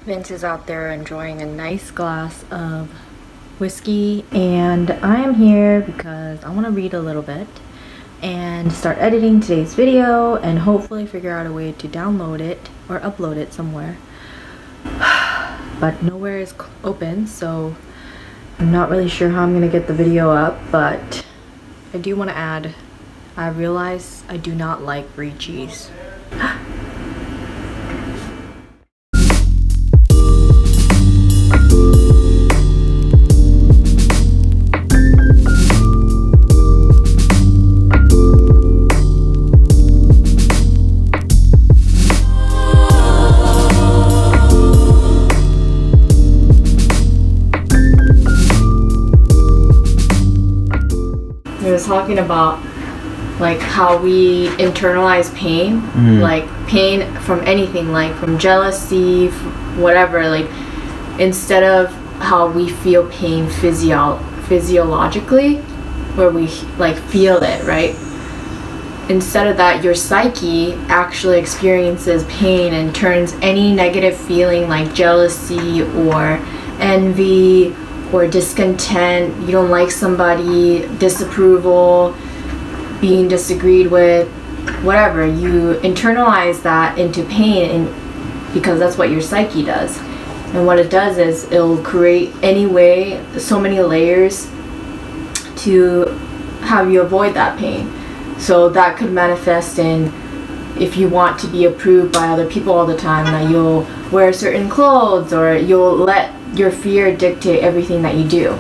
Vince is out there enjoying a nice glass of whiskey, and I am here because I want to read a little bit and start editing today's video and hopefully figure out a way to download it or upload it somewhere. But nowhere is open, so I'm not really sure how I'm gonna get the video up, but I do want to add, I realize I do not like brie cheese. I was talking about like how we internalize pain, like pain from anything, like from jealousy, whatever, like instead of how we feel pain physiologically, where we like feel it, right? Instead of that, your psyche actually experiences pain and turns any negative feeling like jealousy or envy or discontent, you don't like somebody, disapproval, being disagreed with, whatever, you internalize that into pain, and because that's what your psyche does. And what it does is it'll create so many layers to have you avoid that pain. So that could manifest in, if you want to be approved by other people all the time, that you'll wear certain clothes, or you'll let your fear dictate everything that you do,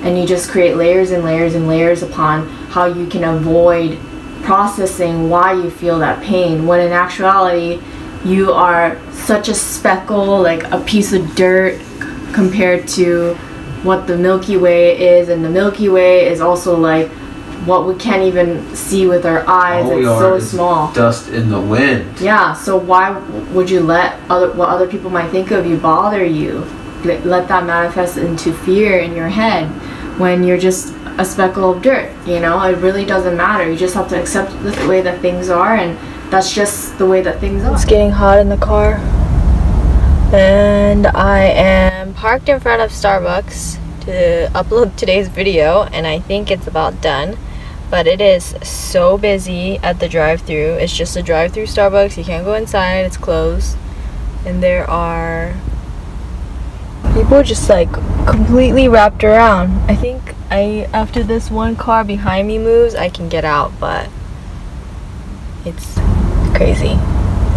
and you just create layers and layers and layers upon how you can avoid processing why you feel that pain, when in actuality you are such a speckle, like a piece of dirt compared to what the Milky Way is, and the Milky Way is also like what we can't even see with our eyes. All it's so small. Dust in the wind. Yeah, so why would you let what other people might think of you bother you? Let that manifest into fear in your head when you're just a speckle of dirt, you know? It really doesn't matter. You just have to accept the way that things are, and that's just the way that things are. It's getting hot in the car, and I am parked in front of Starbucks to upload today's video, and I think it's about done. But it is so busy at the drive-thru. It's just a drive-thru Starbucks. You can't go inside, it's closed. And there are people just like completely wrapped around. I think after this one car behind me moves, I can get out, but it's crazy.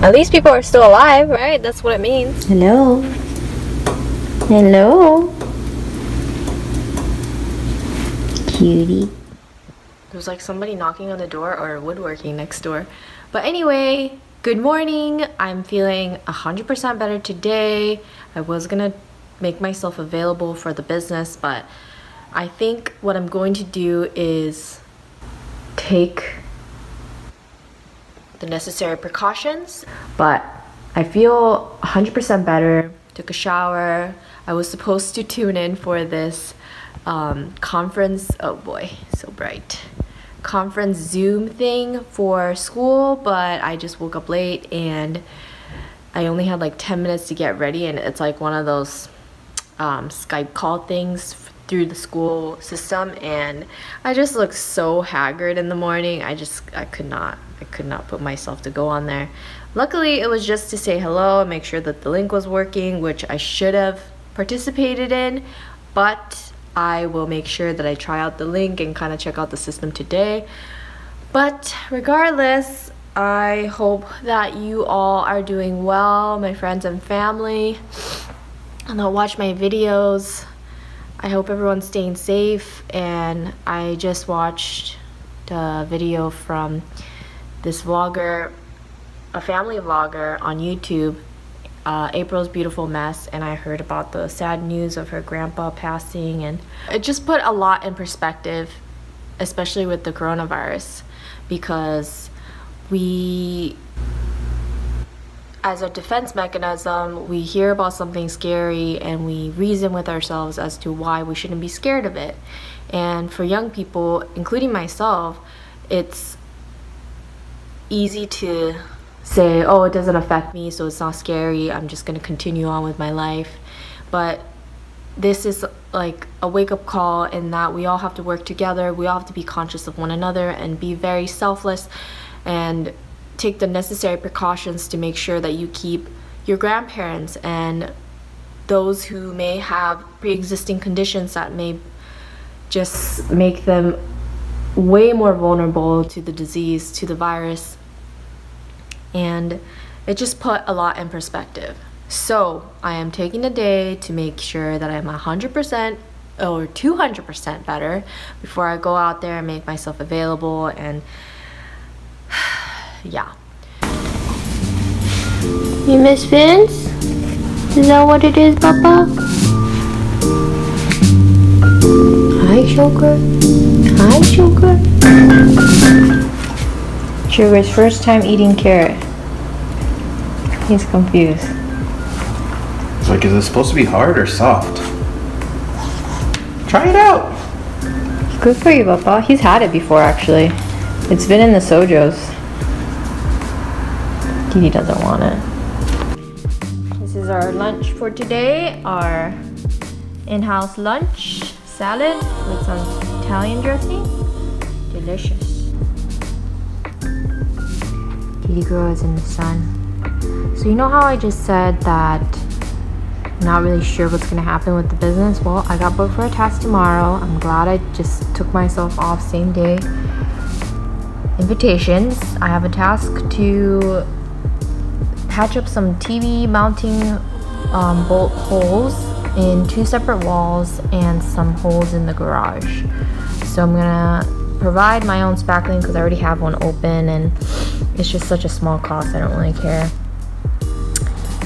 At least people are still alive, right? That's what it means. Hello. Hello. Cutie. There's like somebody knocking on the door or woodworking next door. But anyway, good morning. I'm feeling 100% better today. I was gonna make myself available for the business, but I think what I'm going to do is take the necessary precautions. But I feel 100% better. Took a shower. I was supposed to tune in for this conference, oh boy, so bright, conference Zoom thing for school, but I just woke up late and I only had like 10 minutes to get ready, and it's like one of those Skype call things through the school system, and I just looked so haggard in the morning. I could not put myself to go on there. Luckily it was just to say hello and make sure that the link was working, which I should have participated in, but I will make sure that I try out the link and kind of check out the system today. But regardless, I hope that you all are doing well, my friends and family, and that watch my videos. I hope everyone's staying safe, and I just watched the video from this vlogger, a family vlogger on YouTube, April's Beautiful Mess, and I heard about the sad news of her grandpa passing, and it just put a lot in perspective, especially with the coronavirus, because we, as a defense mechanism, we hear about something scary and we reason with ourselves as to why we shouldn't be scared of it. And for young people, including myself, it's easy to say, oh, it doesn't affect me, so it's not scary, I'm just gonna continue on with my life. But this is like a wake-up call in that we all have to work together, we all have to be conscious of one another and be very selfless and take the necessary precautions to make sure that you keep your grandparents and those who may have pre-existing conditions that may just make them way more vulnerable to the disease, to the virus. And it just put a lot in perspective. So I am taking a day to make sure that I'm 100% or 200% better before I go out there and make myself available. And yeah. You miss Vince? Is that what it is, Papa? Hi, Sugar. Hi, Sugar. Sugar's first time eating carrot. He's confused. It's like, is it supposed to be hard or soft? Try it out. Good for you, Papa. He's had it before, actually. It's been in the sojos. Kitty doesn't want it. This is our lunch for today. Our in-house lunch. Salad with some Italian dressing. Delicious. Kitty girl is in the sun. So you know how I just said that I'm not really sure what's gonna happen with the business? Well, I got booked for a task tomorrow. I'm glad I just took myself off same day. Invitations. I have a task to patch up some TV mounting bolt holes in 2 separate walls and some holes in the garage. So I'm gonna provide my own spackling because I already have one open and it's just such a small cost, I don't really care.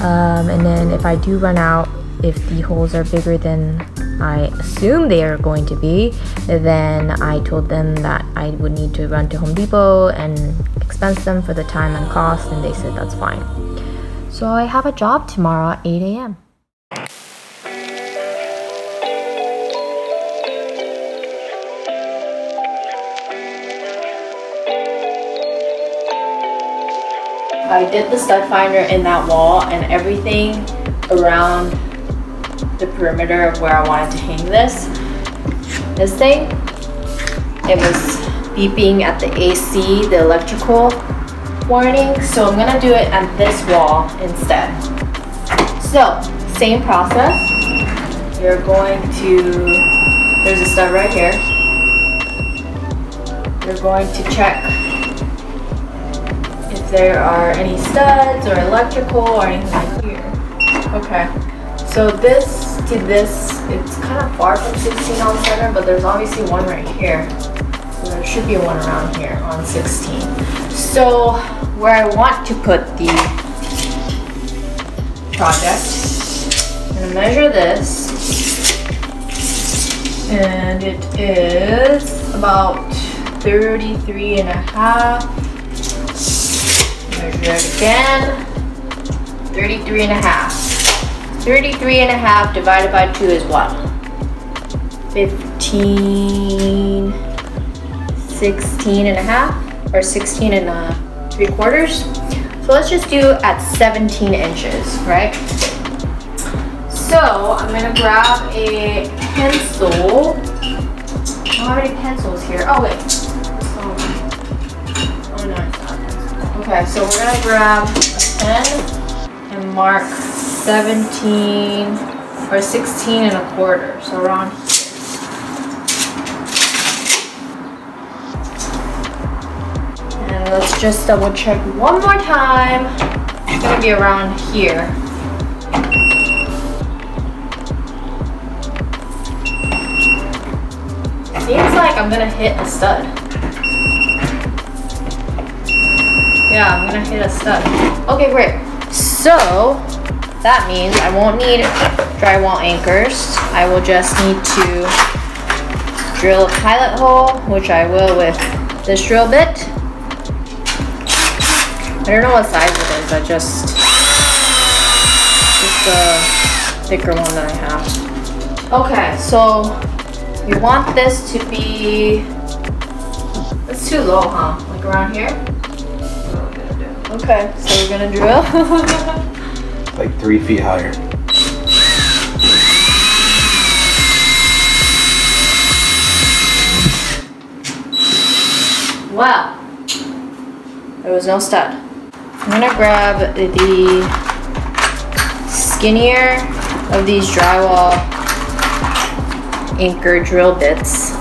And then if I do run out, if the holes are bigger than I assume they are going to be, then I told them that I would need to run to Home Depot and expense them for the time and cost, and they said that's fine. So I have a job tomorrow at 8 a.m. I did the stud finder in that wall and everything around the perimeter of where I wanted to hang this thing, it was beeping at the AC, the electrical warning, so I'm gonna do it at this wall instead. So, same process. You're going to, there's a stud right here. You're going to check if there are any studs or electrical or anything like here. Okay, so this to this, it's kind of far from 16 on center, but there's obviously one right here. So there should be one around here on 16. So where I want to put the project, I'm gonna measure this, and it is about 33 and a half. Measure it again, 33 and a half. 33 and a half divided by 2 is what? 15, 16 and a half, or 16 and 3/4. So let's just do at 17 inches, right? So I'm gonna grab a pencil. I don't have any pencils here. Oh wait. Oh no, it's not a pencil. Okay, so we're gonna grab a pen and mark 17 or 16 and a quarter, so around here. And let's just double check one more time. It's gonna be around here. Seems like I'm gonna hit a stud. Yeah, I'm gonna hit a stud. Okay, great. So that means I won't need drywall anchors. I will just need to drill a pilot hole, which I will with this drill bit. I don't know what size it is, I just a thicker one that I have. Okay, so we want this to be, it's too low, huh? Like around here? Okay, so we're gonna drill. Like 3 feet higher. Wow. There was no stud. I'm gonna grab the skinnier of these drywall anchor drill bits.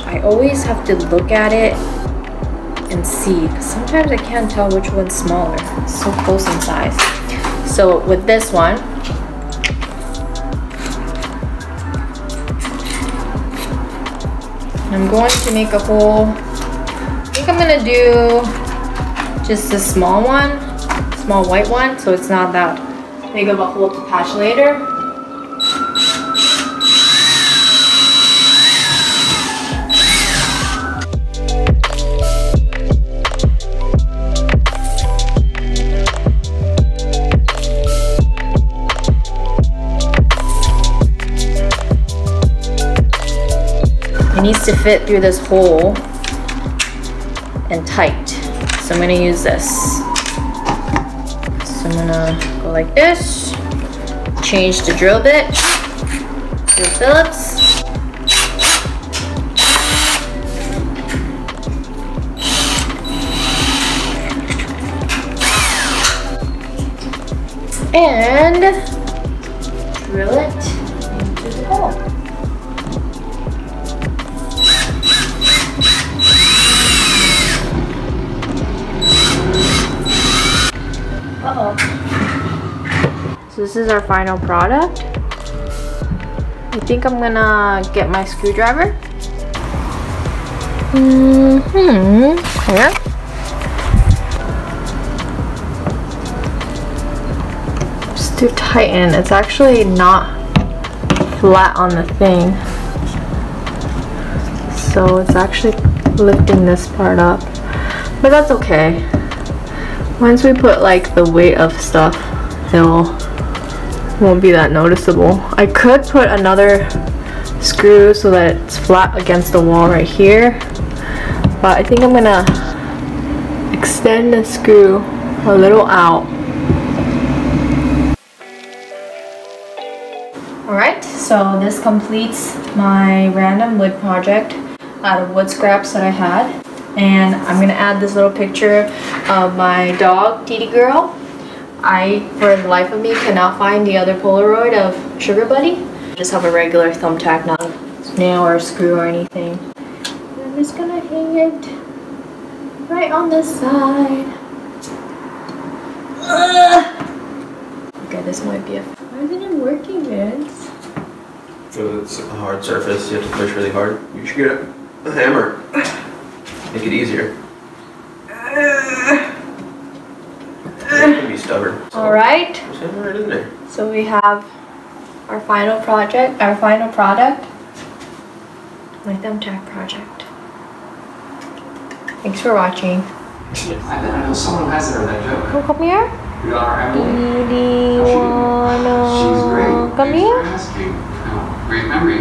I always have to look at it and see, because sometimes I can't tell which one's smaller. It's so close in size. So with this one, I'm going to make a hole. I think I'm gonna do just a small one, small white one, so it's not that big of a hole to patch later. It needs to fit through this hole and tight. So I'm gonna use this. So I'm gonna go like this, change the drill bit to Phillips. And drill it into the hole. So this is our final product. I think I'm gonna get my screwdriver. Here. Just to tighten. It's actually not flat on the thing. So it's actually lifting this part up. But that's okay. Once we put like the weight of stuff, won't be that noticeable. I could put another screw so that it's flat against the wall right here, but I think I'm gonna extend the screw a little out. Alright, so this completes my random wood project out of wood scraps that I had. And I'm gonna add this little picture of my dog, Titi Girl. I, for the life of me, cannot find the other Polaroid of Sugar Buddy. I just have a regular thumbtack, not a nail or a screw or anything. And I'm just gonna hang it right on this side. Okay, this might be a... Why isn't it working, Vince? Because it's a hard surface, you have to push really hard. You should get a hammer. Make it easier. It can be stubborn. So Alright. just hammer it in there. So we have our final product, my thumbtack project. Thanks for watching. I know someone who has it or that joke. Come here. We got our Emily. Didi wanna She's great. come Thanks here? for asking. Oh, great memory.